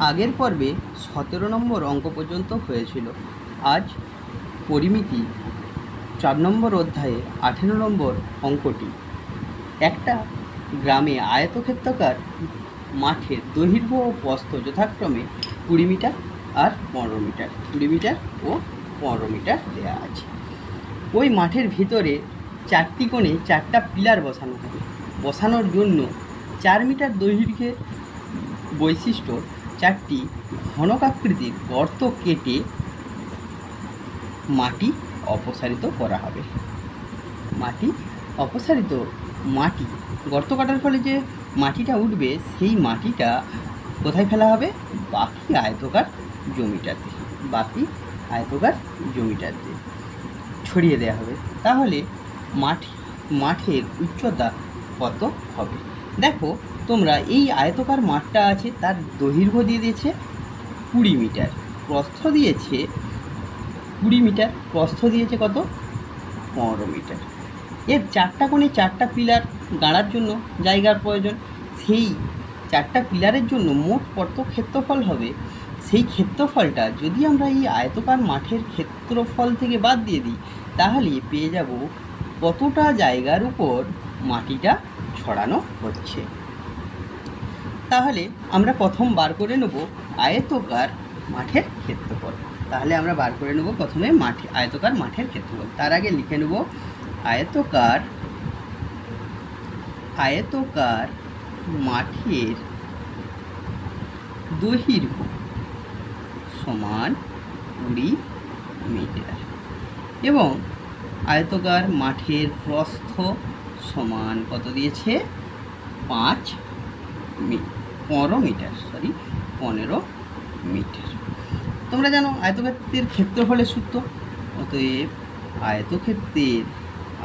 আগের পর্বে 17 নম্বর অঙ্ক পর্যন্ত হয়েছিল। আজ পরিমিতি 4 নম্বর অধ্যায়ে 18 নম্বর অঙ্কটি। একটা গ্রামে আয়তক্ষেত্রাকার মাঠের দৈর্ঘ্য ও প্রস্থ যথাক্রমে 20 মিটার আর 15 মিটার, 20 মিটার ও 15 মিটার দেওয়া আছে। ওই মাঠের ভিতরে 4টি কোণে 4টা পিলার বসানো হবে। বসানোর জন্য 4 মিটার দৈর্ঘ্যের বৈশিষ্ট্য 4টি ঘনকাকৃতির গর্ত কেটে মাটি অপসারিত করা হবে। মাটি গর্ত কাটার ফলে যে মাটিটা উঠবে, সেই মাটিটা কোথায় ফেলা হবে? বাকি আয়তকার জমিটাতে ছড়িয়ে দেওয়া হবে। তাহলে মাঠের উচ্চতা কত হবে? দেখো তোমরা, এই আয়তকার মাঠটা আছে, তার দৈর্ঘ্য দিয়ে দিয়েছে 20 মিটার, প্রস্থ দিয়েছে 20 মিটার, প্রস্থ দিয়েছে কত? 15 মিটার। এর 4টা কোণে 4টা পিলার গাড়ার জন্য জায়গার প্রয়োজন। সেই 4টা পিলারের জন্য মোট কত ক্ষেত্রফল হবে? সেই ক্ষেত্রফলটা যদি আমরা এই আয়তকার মাঠের ক্ষেত্রফল থেকে বাদ দিয়ে দিই, তাহলে পেয়ে যাব কতটা জায়গার উপর মাটিটা ছড়ানো হচ্ছে। তাহলে আমরা প্রথম বার করে নেব আয়তকার মাঠের ক্ষেত্রফল। তাহলে আমরা বার করে নেব প্রথমে আয়তকার মাঠের ক্ষেত্রফল। তার আগে লিখে নেব আয়তকার মাঠের দৈর্ঘ্য সমান 20 মিটার এবং আয়তকার মাঠের প্রস্থ সমান কত দিয়েছে? 15 মিটার। তোমরা জানো আয়তক্ষেত্রের ক্ষেত্রফলের সূত্র। অতএব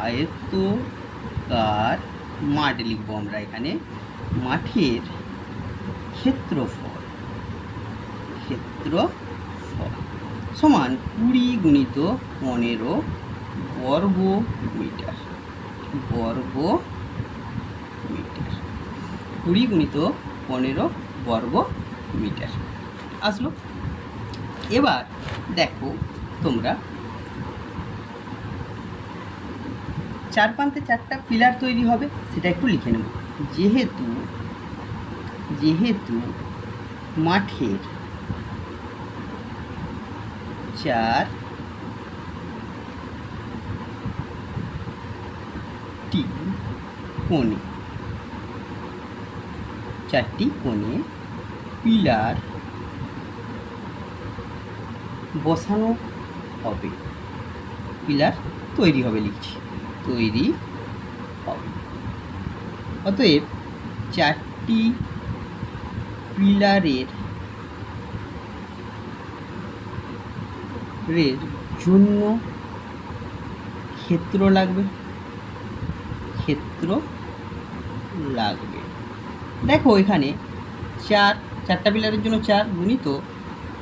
আয়তকার মাঠ লিখবো আমরা এখানে। মাঠের ক্ষেত্রফল সমান 20 গুণিত 15 বর্গ মিটার। 20 গুণিত 15 বর্গ মিটার আসলো। এবার দেখো তোমরা, 4 প্রান্তে 4টা পিলার তৈরি হবে, সেটা একটু লিখে নেব। যেহেতু মাঠের 4টি কোণে পিলার বসানো হবে, পিলার তৈরি হবে লিখছি, তৈরি হবে। অতএব 4টি পিলারের জন্য ক্ষেত্র লাগবে। দেখো এখানে 4টা পিলারের জন্য 4 গুণিত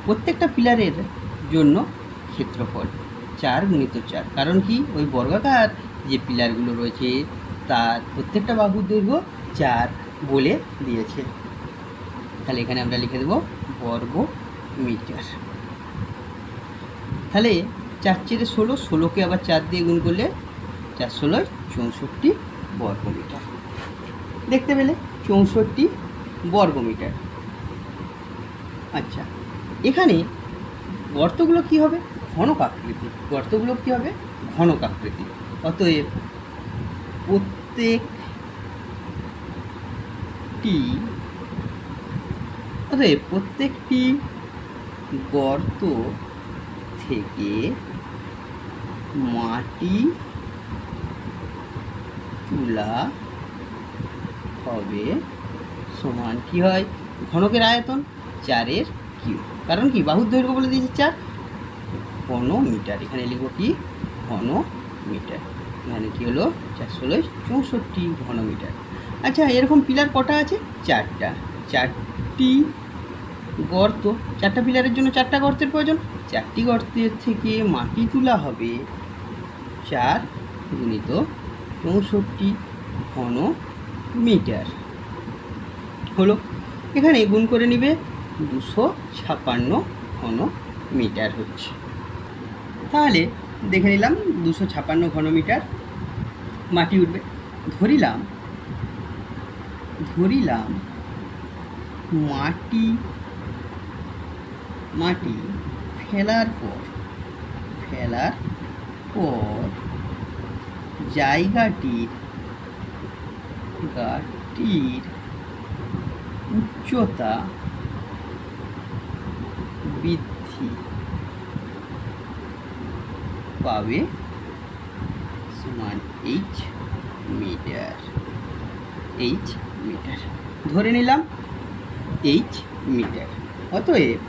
প্রত্যেকটা পিলারের জন্য ক্ষেত্রফল 4 গুণিত 4। কারণ কি? ওই বর্গাকার যে পিলারগুলো রয়েছে তার প্রত্যেকটা বাহুর দৈর্ঘ্য 4 বলে দিয়েছে। তাহলে এখানে আমরা লিখে দেব বর্গ মিটার। তাহলে 4 × 16, 16কে আবার 4 দিয়ে গুণ করলে 4 × 16 64 বর্গ মিটার। দেখতে পেলে 64 বর্গ মিটার। আচ্ছা, এখানে গর্তগুলো কি হবে? ঘনকাকৃতি। অতএব প্রত্যেকটি গর্ত থেকে মাটি তোলা হবে সমান কি হয়? ঘনকের আয়তন 4-এর কিউব। কারণ কি? বাহুর দৈর্ঘ্য বলে দিয়েছে 4, ঘন মিটার। এখানে লিখব কি? ঘন মিটার। এখানে কি হলো? 4 × 16 64 ঘন মিটার। আচ্ছা, এরকম পিলার কটা আছে? 4টা। 4টি গর্ত, 4টা পিলারের জন্য 4টা গর্তের প্রয়োজন। 4টি গর্তের থেকে মাটি তোলা হবে 4 গুণিত 64 ঘন মিটার। হলো। এখানে গুণ করে নিবে 256 ঘন মিটার হচ্ছে। তাহলে দেখে নিলাম 256 ঘন মিটার মাটি উঠবে। ধরিলাম মাটি ফেলার পর জায়গাটির উচ্চতা বৃদ্ধি পাবে সমান h মিটার। ধরে নিলাম h মিটার। অতএব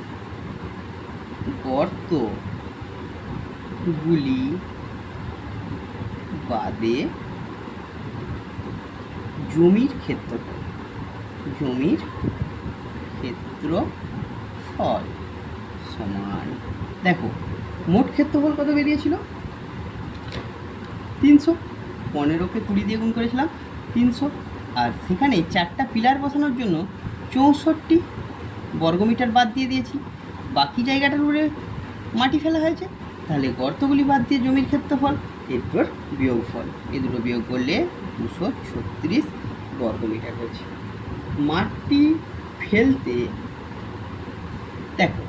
গর্তগুলি বাদে জমির ক্ষেত্রফল সমান, দেখো মোট ক্ষেত্রফল কত বেরিয়েছিল? 300। 15কে 20 দিয়ে গুণ করেছিলাম 300, আর সেখানে 4টা পিলার বসানোর জন্য 64 বর্গমিটার বাদ দিয়ে দিয়েছি। বাকি জায়গাটার উপরে মাটি ফেলা হয়েছে, তাহলে গর্তগুলি বাদ দিয়ে জমির ক্ষেত্রফল, এরপর বিয়োগফল, এ দুটো বিয়োগ করলে 236 বর্গমিটার হয়েছে। মাটি ফেলতে দেখো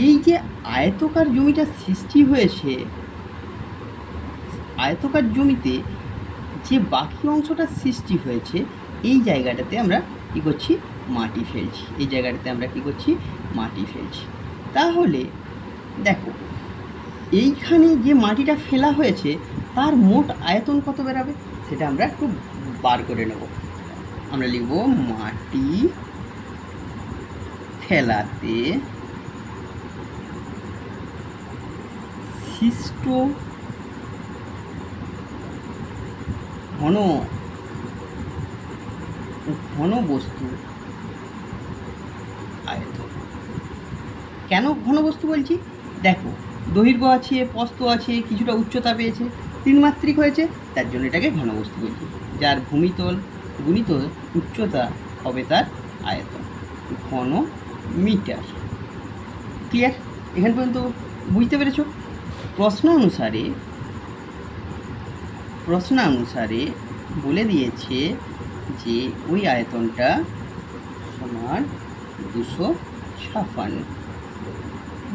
এই যে আয়তকার জমিটা সৃষ্টি হয়েছে, আয়তকার জমিতে যে বাকি অংশটা সৃষ্টি হয়েছে, এই জায়গাটাতে আমরা কী করছি? মাটি ফেলছি। তাহলে দেখো এইখানে যে মাটিটা ফেলা হয়েছে তার মোট আয়তন কত বেরাবে সেটা আমরা একটু বার করে নেব। আমরা লিখব মাটি ফেলাতে সৃষ্ট ঘন বস্তু আয়তন। কেন ঘন বস্তু বলছি? দেখো দৈর্ঘ্য আছে, প্রস্থ আছে, কিছুটা উচ্চতা পেয়েছে, 3 মাত্রিক হয়েছে, তার জন্য এটাকে ঘন বস্তু বলছি। যার ভূমিতল গুণিত উচ্চতা হবে তার আয়তন, ঘন মিটার। ক্লিয়ার? এখান পর্যন্ত বুঝতে পেরেছো? প্রশ্ন অনুসারে বলে দিয়েছে যে ওই আয়তনটা সমান 256।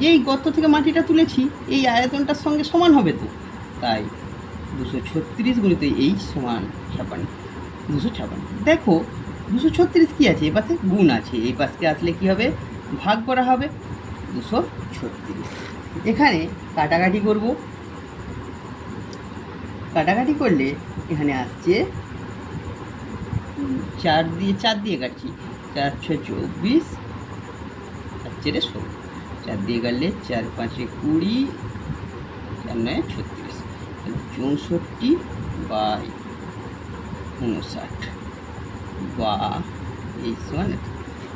যেই গর্ত থেকে মাটিটা তুলেছি এই আয়তনটার সঙ্গে সমান হবে, তো তাই 236 গুণিত h সমান 256। দেখো 236 কী আছে? এ পাশে গুণ আছে, এই পাশে আসলে কি হবে? ভাগ করা হবে। 236 এখানে কাটাকাটি করব। কাটাকাটি করলে এখানে আসছে 4 দিয়ে কাটছি, 4 6 24, 4 4 16, 4 দিয়ে কাটলে 4 5 20, 4 9 36, 64/59 বা এই সমান।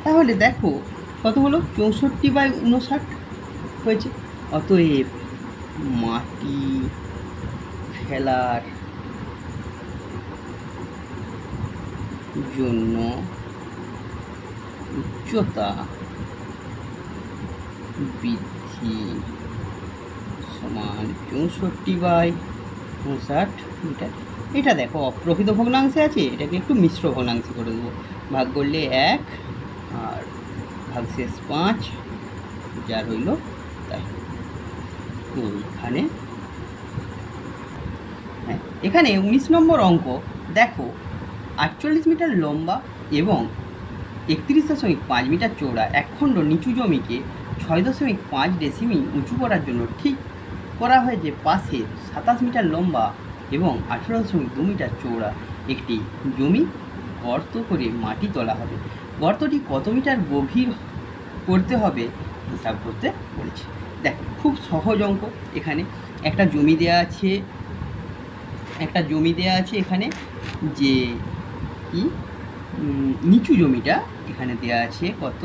তাহলে দেখো কত হলো? 64/59 হয়েছে। অতএব মাটি ফেলার জন্য উচ্চতা বৃদ্ধি সমান 64/59 মিটার। এটা দেখো অপ্রকৃত ভগ্নাংশে আছে, এটাকে একটু মিশ্র ভগ্নাংশে করে দেবো। ভাগ করলে 1 আর ভাগশেষ 5, যার হইল তাই। এখানে 19 নম্বর অঙ্ক দেখো 48 মিটার লম্বা এবং 31.5 মিটার চৌড়া একখণ্ড নিচু জমিকে 6.5 ডেসিমি উঁচু করার জন্য ঠিক করা হয়েছে পাশে 27 মিটার লম্বা এবং 18.2 মিটার চৌড়া একটি জমি গর্ত করে মাটি তোলা হবে। গর্তটি কত মিটার গভীর করতে হবে হিসাব করতে বলেছে। দেখো খুব সহজ অঙ্ক। এখানে একটা জমি দেয়া আছে এখানে, যে কি নিচু জমিটা এখানে দেয়া আছে কত?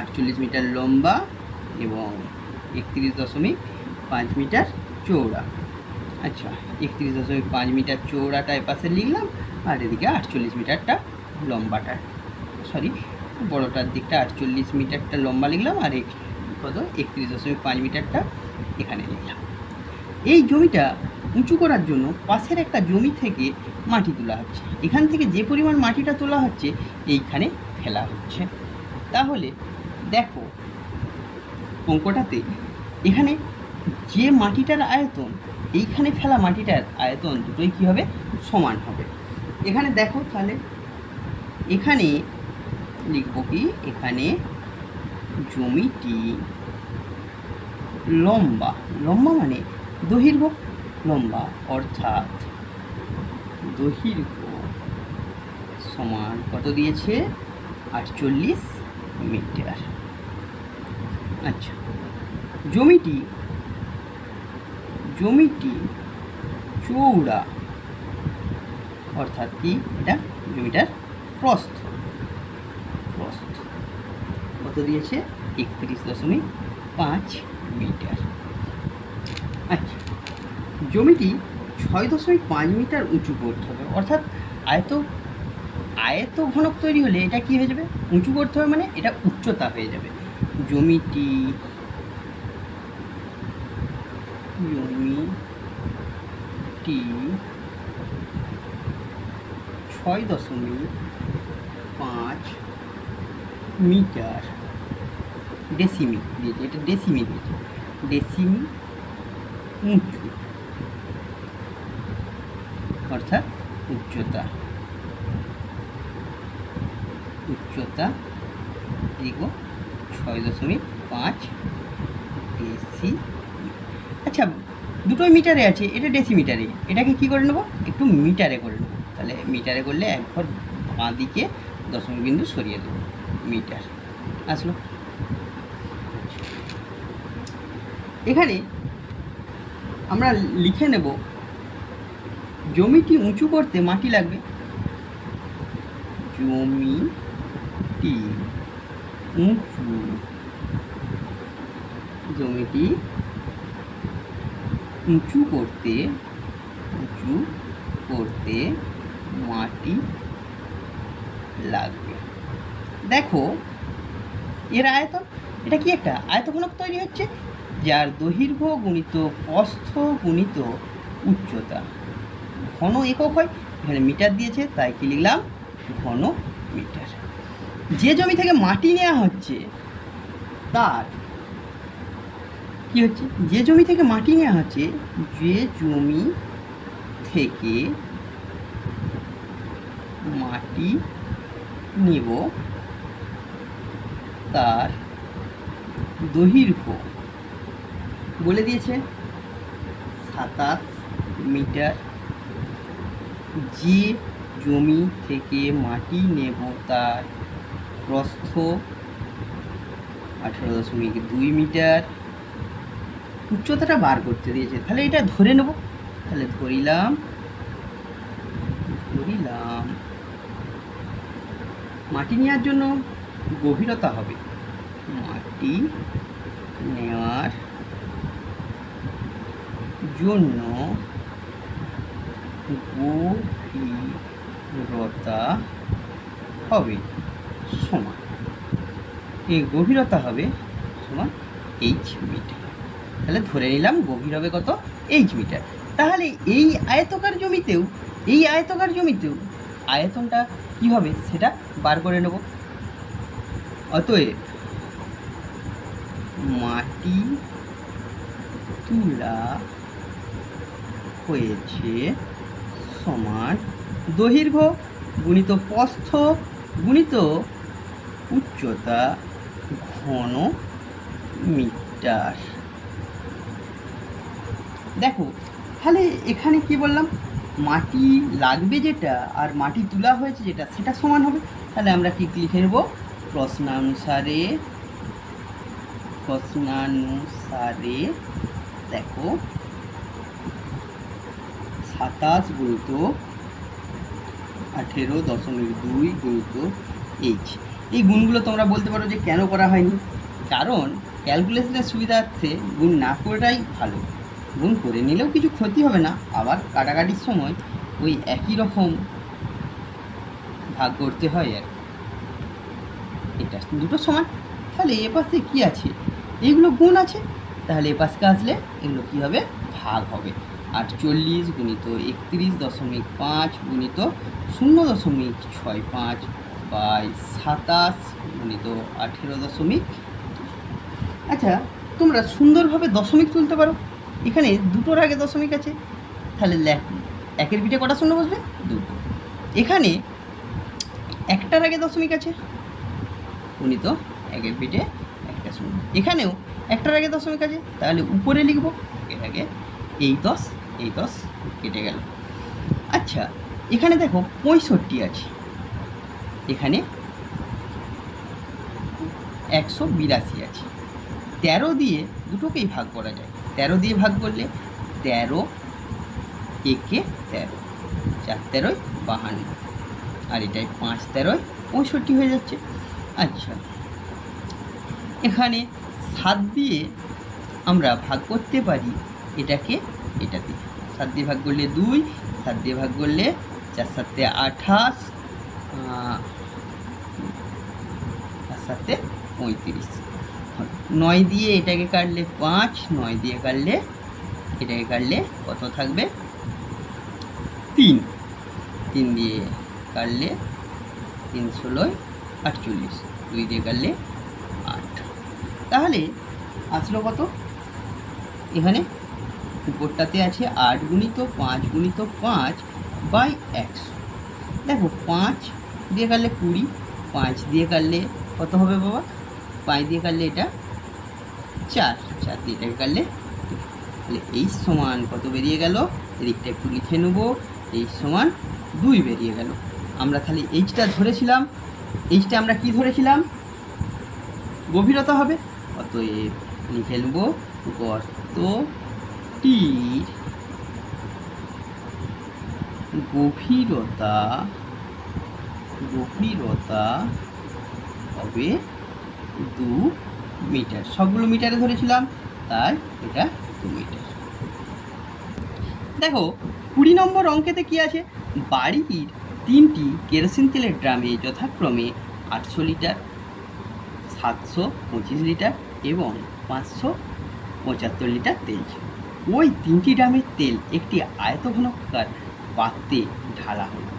48 মিটার লম্বা এবং 31.5 মিটার চৌড়া। আচ্ছা, 31.5 মিটার চৌড়াটা এপাশে লিখলাম, আর এদিকে 48 মিটারটা লম্বাটা, বড়টার দিকটা 48 মিটারটা লম্বা লিখলাম, আর কত 31.5 মিটারটা এখানে লিখলাম। এই জমিটা উঁচু করার জন্য পাশের একটা জমি থেকে মাটি তোলা হচ্ছে। এখান থেকে যে পরিমাণ মাটিটা তোলা হচ্ছে এইখানে ফেলা হচ্ছে। তাহলে দেখো অঙ্কটাতে এখানে যে মাটিটার আয়তন, এইখানে ফেলা মাটিটার আয়তন দুটোই কী হবে, সমান হবে। এখানে দেখো তাহলে এখানে লিখব কি, এখানে জমিটি লম্বা, লম্বা মানে দৈর্ঘ্য, লম্বা অর্থাৎ দৈর্ঘ্য সমান কত দিয়েছে, 48 মিটার। আচ্ছা, জমিটি চৌড়া অর্থাৎ কি, এটা জমিটার প্রস্থ কত দিয়েছে, 31.5 মিটার। আচ্ছা, জমিটি 6.5 মিটার উঁচু করতে হবে, অর্থাৎ আয়ত ঘনক তৈরি হলে এটা কি হয়ে যাবে, উঁচু করতে হবে মানে এটা উচ্চতা হয়ে যাবে। জমিটি 6.5 মিটার, ডেসিমি দিয়েছে, এটা ডেসিমি দিয়েছে, ডেসিমি উঁচু অর্থাৎ উচ্চতা দেখো 6.5 ডেসি। আচ্ছা, দুটোই মিটারে আছে, এটা ডেসিমিটারে, এটাকে কি করে নেবো, একটু মিটারে করে নেবো। তাহলে মিটারে করলে এক ঘর বাঁ দিকে দশমিক বিন্দু সরিয়ে দেবো, মিটার আসলো। এখানে আমরা লিখে নেব জমিটি উঁচু করতে মাটি লাগবে, জমিটি উঁচু করতে মাটি লাগবে। দেখো এর আয়তন, এটা কি একটা আয়তঘনক তৈরি হচ্ছে, যার দৈর্ঘ্য গুণিত প্রস্থ গুণিত উচ্চতা, ঘন একক হয়, এখানে মিটার দিয়েছে তাই কি লিখলাম, ঘন মিটার। যে জমি থেকে মাটি নেওয়া হচ্ছে তার কি হচ্ছে, যে জমি থেকে মাটি নেওয়া হচ্ছে, যে জমি থেকে মাটি নিব তার দৈর্ঘ্য বলে দিয়েছে 27 মিটার। যে জমি থেকে মাটি নেব তার প্রস্থ 18.2 মিটার। উচ্চতাটা বার করতে দিয়েছে, তাহলে এটা ধরে নেব, তাহলে ধরিলাম মাটি নেওয়ার জন্য গভীরতা হবে, মাটি নেওয়ার জন্য গভীরতা হবে সমান, এই গভীরতা হবে সমান এইচ মিটার। তাহলে ধরে নিলাম গভীর হবে কত, এইচ মিটার। তাহলে এই আয়তকার জমিতেও আয়তনটা কী হবে সেটা বার করে নেব। অতএব মাটি তোলা হয়েছে সমান দৈর্ঘ্য গুণিত প্রস্থ গুণিত উচ্চতা ঘন মিটার। দেখো তাহলে এখানে কি বললাম, মাটি লাগবে যেটা আর মাটি তোলা হয়েছে যেটা সেটা সমান হবে। তাহলে আমরা কি লিখে নেব, প্রশ্নানুসারে দেখো 27 গুণিত 18.2 গুণিত এইচ। এই গুণগুলো তোমরা বলতে পারো যে কেন করা হয়নি, কারণ ক্যালকুলেশনের সুবিধার্থে গুণ না করাটাই ভালো। গুণ করে নিলেও কিছু ক্ষতি হবে না, আবার কাটাকাটির সময় ওই একই রকম ভাগ করতে হয় আর এটা দুটো সমান। তাহলে এ পাশে কী আছে, এইগুলো গুণ আছে, তাহলে এ পাশে আসলে এগুলো কী হবে, ভাগ হবে। 48 গুণিত 31.5 গুণিত 0.65 বাই 27 গুণিত 18.2। আচ্ছা, তোমরা সুন্দরভাবে দশমিক তুলতে পারো। এখানে দুটোর আগে দশমিক আছে, তাহলে একের পিঠে কটা শূন্য বসবে, দুটো। এখানে একটার আগে দশমিক আছে, গুণিত একের পিঠে একটা শূন্য। এখানেও একটার আগে দশমিক আছে, তাহলে উপরে লিখব এটাকে, এই 10 কেটে গেল। আচ্ছা, এখানে দেখো 65 আছে, এখানে 182 আছে। 13 দিয়ে দুটোকেই ভাগ করা যায়, 13 দিয়ে ভাগ করলে 13 একে 13, 4 13 52, আর এটাই 5 13 65 হয়ে যাচ্ছে। আচ্ছা, এখানে 7 দিয়ে আমরা ভাগ করতে পারি এটাকে এটাতে। 7 দিয়ে ভাগ করলে 2, 7 দিয়ে ভাগ করলে 4 7 28, আর 7 35। 9 দিয়ে এটাকে কাটলে 5, 9 দিয়ে কাটলে এটাকে কাটলে কত থাকবে, 3। 3 দিয়ে কাটলে 3 16 48, 2 দিয়ে কাটলে 8। তাহলে আসলো কত, এখানে উপরটাতে আছে 8 গুণিত 5 গুণিত 5 বাই 100। দেখো 5 দিয়ে কাটলে 20, 5 দিয়ে কাটলে কত হবে বাবা, 5 দিয়ে কাটলে এটা 4, 4 দিয়ে এটাকে কাটলে, তাহলে এই সমান কত বেরিয়ে গেল, এদিকটা একটু লিখে নেব, এই সমান 2 বেরিয়ে গেল। আমরা তাহলে এইচটা ধরেছিলাম, এইচটা আমরা কি ধরেছিলাম, গভীরতা হবে। অতএব লিখে নেব গর্তটির গভীরতা হবে 2 মিটার। সবগুলো মিটারে ধরেছিলাম, তাই এটা 2 মিটার। দেখো 20 নম্বর অঙ্কেতে কি আছে, বাড়ির 3টি কেরোসিন তেলের ড্রামে যথাক্রমে 800 লিটার, 725 লিটার এবং 575 লিটার তেল ছিল। ওই 3টি ড্রামের তেল একটি আয়তঘনকার পাত্রে ঢালা হলো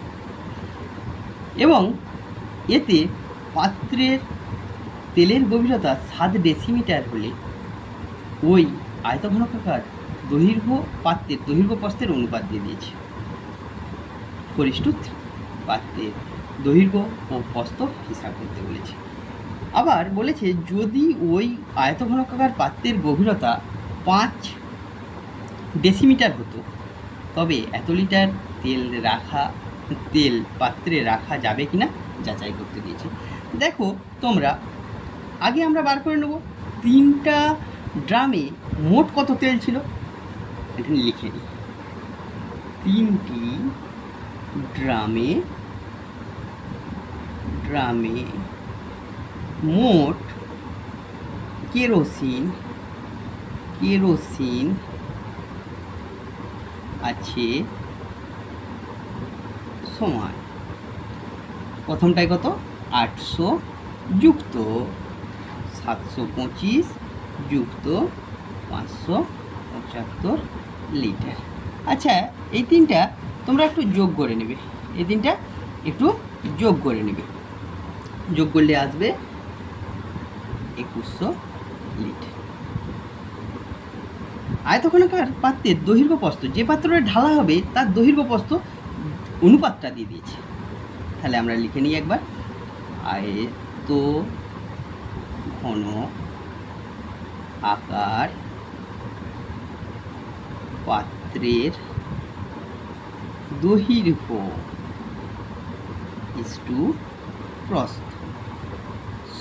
এবং এতে পাত্রের তেলের গভীরতা 7 ডেসিমিটার হলে ওই আয়তঘনকার দৈর্ঘ্য পাত্রের দৈর্ঘ্য প্রস্থের অনুপাত দিয়ে দিয়েছে, 4:3। পাত্রের দৈর্ঘ্য ও প্রস্থ হিসাব করতে বলেছে। আবার বলেছে যদি ওই আয়তঘনকার পাত্রের গভীরতা 5 ডেসিমিটার হতো, তবে এত লিটার তেল পাত্রে রাখা যাবে কিনা যাচাই করতে দিয়েছে। দেখো তোমরা, আগে আমরা বার করে নেব 3টা ড্রামে মোট কত তেল ছিল, এখানে লিখে নিই। 3টি ড্রামে মোট কেরোসিন আছে সমান, প্রথমটায় কত, 800 যুক্ত 725 যুক্ত 575 লিটার। আচ্ছা, এই 3টা তোমরা একটু যোগ করে নেবে, এই 3টা একটু যোগ করে নেবে, যোগ করলে আসবে 2100 লিটার। আয়তঘনকার পাত্রের দৈর্ঘ্য প্রস্থ, যে পাত্রটা ঢালা হবে তার দৈর্ঘ্য প্রস্থ অনুপাতটা দিয়ে দিয়েছে। তাহলে আমরা লিখে নিই একবার, আয়তঘন আকার পাত্রের দৈর্ঘ্য ইস্টু প্রস্থ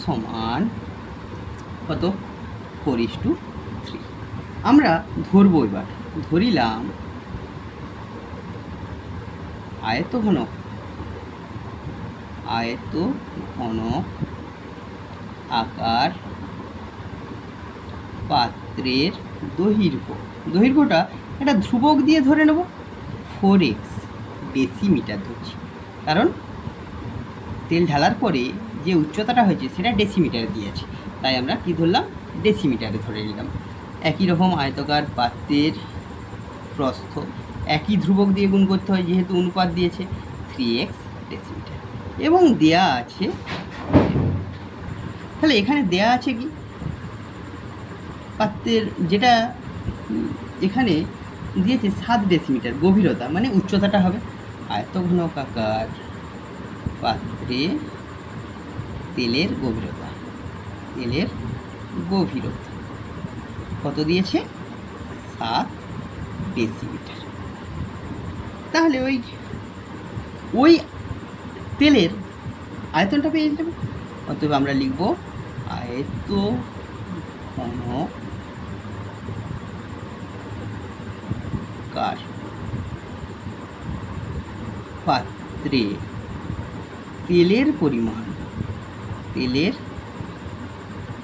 সমান কত, 4:3। আমরা ধরবো, এবার ধরিলাম আয়তঘন আকার পাত্রের দৈর্ঘ্যটা একটা ধ্রুবক দিয়ে ধরে নেব, 4x ডেসিমিটার ধরছি, কারণ তেল ঢালার পরে যে উচ্চতাটা হয়েছে সেটা ডেসিমিটারে দিয়েছে, তাই আমরা কি ধরলাম, ডেসিমিটারে ধরে নিলাম। একই রকম আয়তকার পাত্রের প্রস্থ একই ধ্রুবক দিয়ে গুণ করতে হয়, যেহেতু অনুপাত দিয়েছে 3x ডেসিমিটার। এবং দেয়া আছে, তাহলে এখানে দেয়া আছে কি, পাত্রের যেটা এখানে দিয়েছে 7 ডেসিমিটার গভীরতা, মানে উচ্চতাটা হবে। আয়তঘনকাকার পাত্রে তেলের গভীরতা, তেলের গভীরতা কত দিয়েছে, 7 ডেসিমিটার। তাহলে ওই তেলের আয়তনটা পেয়ে যাবে। অতএব আমরা লিখব আয়তঘনকার পাত্রে তেলের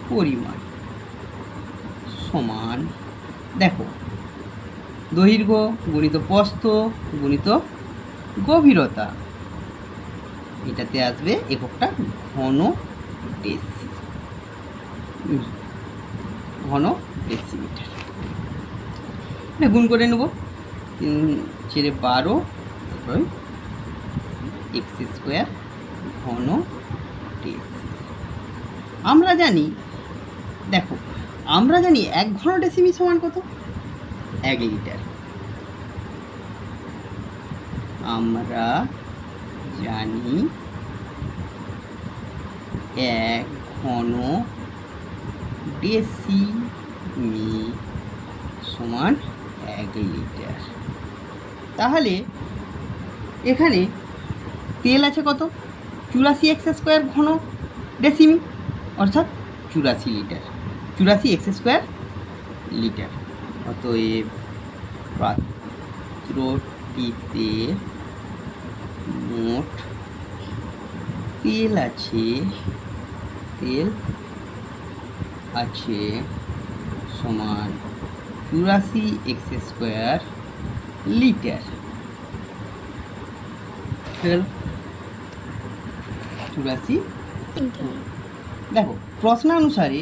পরিমাণ সমান, দেখো দৈর্ঘ্য গুণিত প্রস্থ গুণিত গভীরতা, এটাতে আসবে এককটা ঘন ডেসিমিটার। এটা গুণ করে নেব, 3 × 12 x² ঘন ডেসি। আমরা জানি, দেখো আমরা জানি 1 ঘন ডেসিমি সমান কত, 1 লিটার। আমরা জানি 1 ঘন ডেসিমি সমান 1 লিটার। তাহলে এখানে তেল আছে কত, 84x² ঘন ডেসিমি, অর্থাৎ 84 লিটার, 84x² লিটার। অতএব পাত্রটিতে মোট তেল আছে সমান 84x² লিটার। 84। দেখো প্রশ্নানুসারে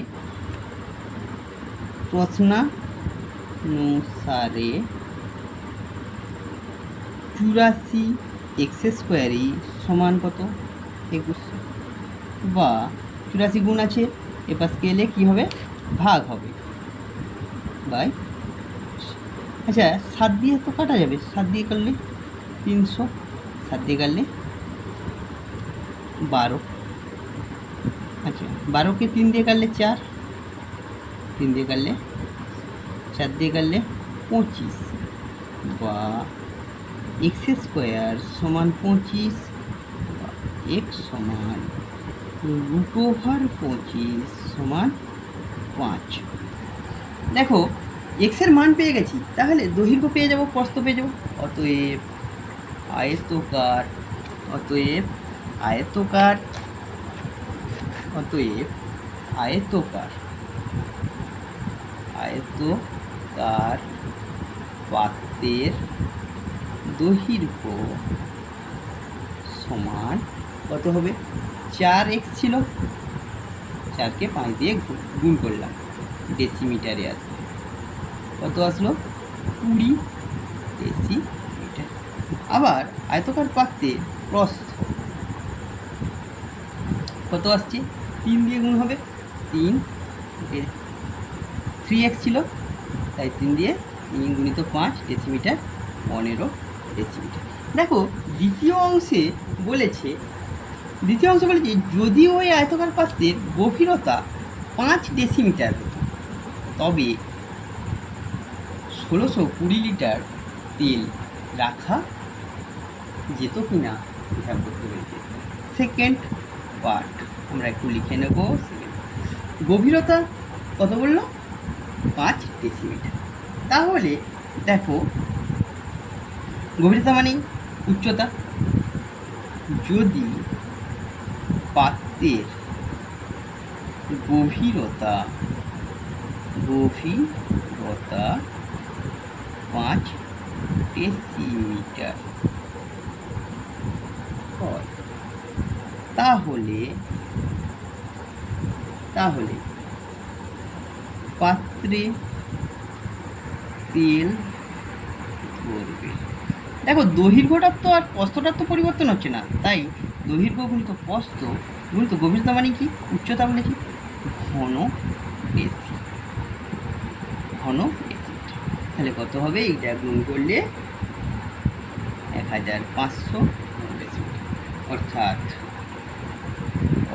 84x² সমান কত, 2100, বা 84 গুণ আছে, এবার স্কেলে কী হবে, ভাগ হবে বাই, আচ্ছা 7 দিয়ে তো কাটা যাবে, 7 দিয়ে কাটলে 300, 7 দিয়ে কাটলে 12, আচ্ছা 12কে 3 দিয়ে কাটলে 4, 3 দিয়ে কাটলে 4 দিয়ে কাটলে 25, বা x² সমান 25, x সমান √25 সমান 5। দেখো x এর মান পেয়ে গেছি, তাহলে দৈর্ঘ্য পেয়ে যাব, প্রস্থ পেয়ে যাব। অতএব আয়তকার পাত্রের দৈর্ঘ্য সমান কত হবে, 4x ছিল, 4কে 5 দিয়ে গুণ করলাম, ডেসিমিটারে আসবে, কত আসলো, 20 ডেসিমিটার। আবার আয়তকার পাত্রের প্রস্থ কত আসছে, 3 দিয়ে গুণ হবে, 3x ছিল, তাই 3 দিয়ে 3 গুণিত 5 ডেসিমিটার, 15 ডেসিমিটার। দেখো দ্বিতীয় অংশে বলেছে যদি ওই আয়তকার পাত্রের গভীরতা 5 ডেসিমিটার হতো, তবে 1620 লিটার তেল রাখা যেত কিনা হিসাব করতে বলেছে। সেকেন্ড পার্ট আমরা একটু লিখে নেব। গভীরতা কত বললো, 5 ডেসিমিটার। তাহলে দেখো গভীরতা মানেই উচ্চতা, যদি পাত্রের গভীরতা 5 ডেসিমিটার হয়, তাহলে তাহলে পাত্রে তেল ধরবে। দেখো দৈর্ঘ্যটার তো আর প্রস্থটার তো পরিবর্তন হচ্ছে না, তাই দৈর্ঘ্য গুণিত প্রস্থ গুণিত গভীরতা মানে কি, উচ্চতা বলে কি, ঘন বেশি, ঘন বেশি। তাহলে কত হবে, এইটা গুণ করলে 1500 অর্থাৎ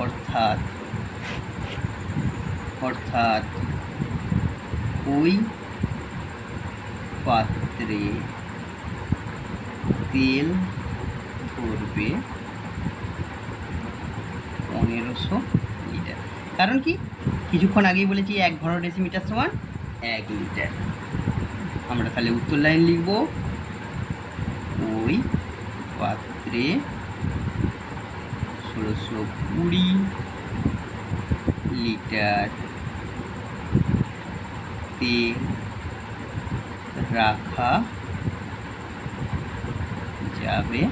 অর্থাৎ অর্থাৎ ওই পাত্রে তেল ধরবে 1500 লিটার। কারণ কি, কিছুক্ষণ আগেই বলেছি 1 ঘন ডেসিমিটার সমান 1 লিটার। আমরা তাহলে উত্তর লাইন লিখব, ওই পাত্রে 1620 লিটার তেল রাখা যাবে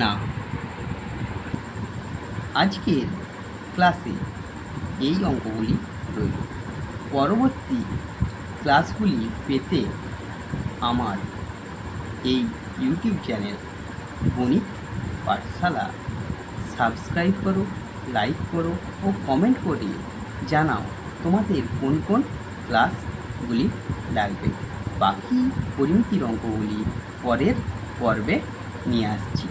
না। আজকের ক্লাসে এই অঙ্কগুলি রইল। পরবর্তী ক্লাসগুলি পেতে আমার এই ইউটিউব চ্যানেল গণিত পাঠশালা সাবস্ক্রাইব করো, লাইক করো ও কমেন্ট করে জানাও তোমাদের কোন কোন ক্লাসগুলি লাগবে। বাকি পরিমিতির অঙ্কগুলি পরের পর্বে নিয়ে আসছি।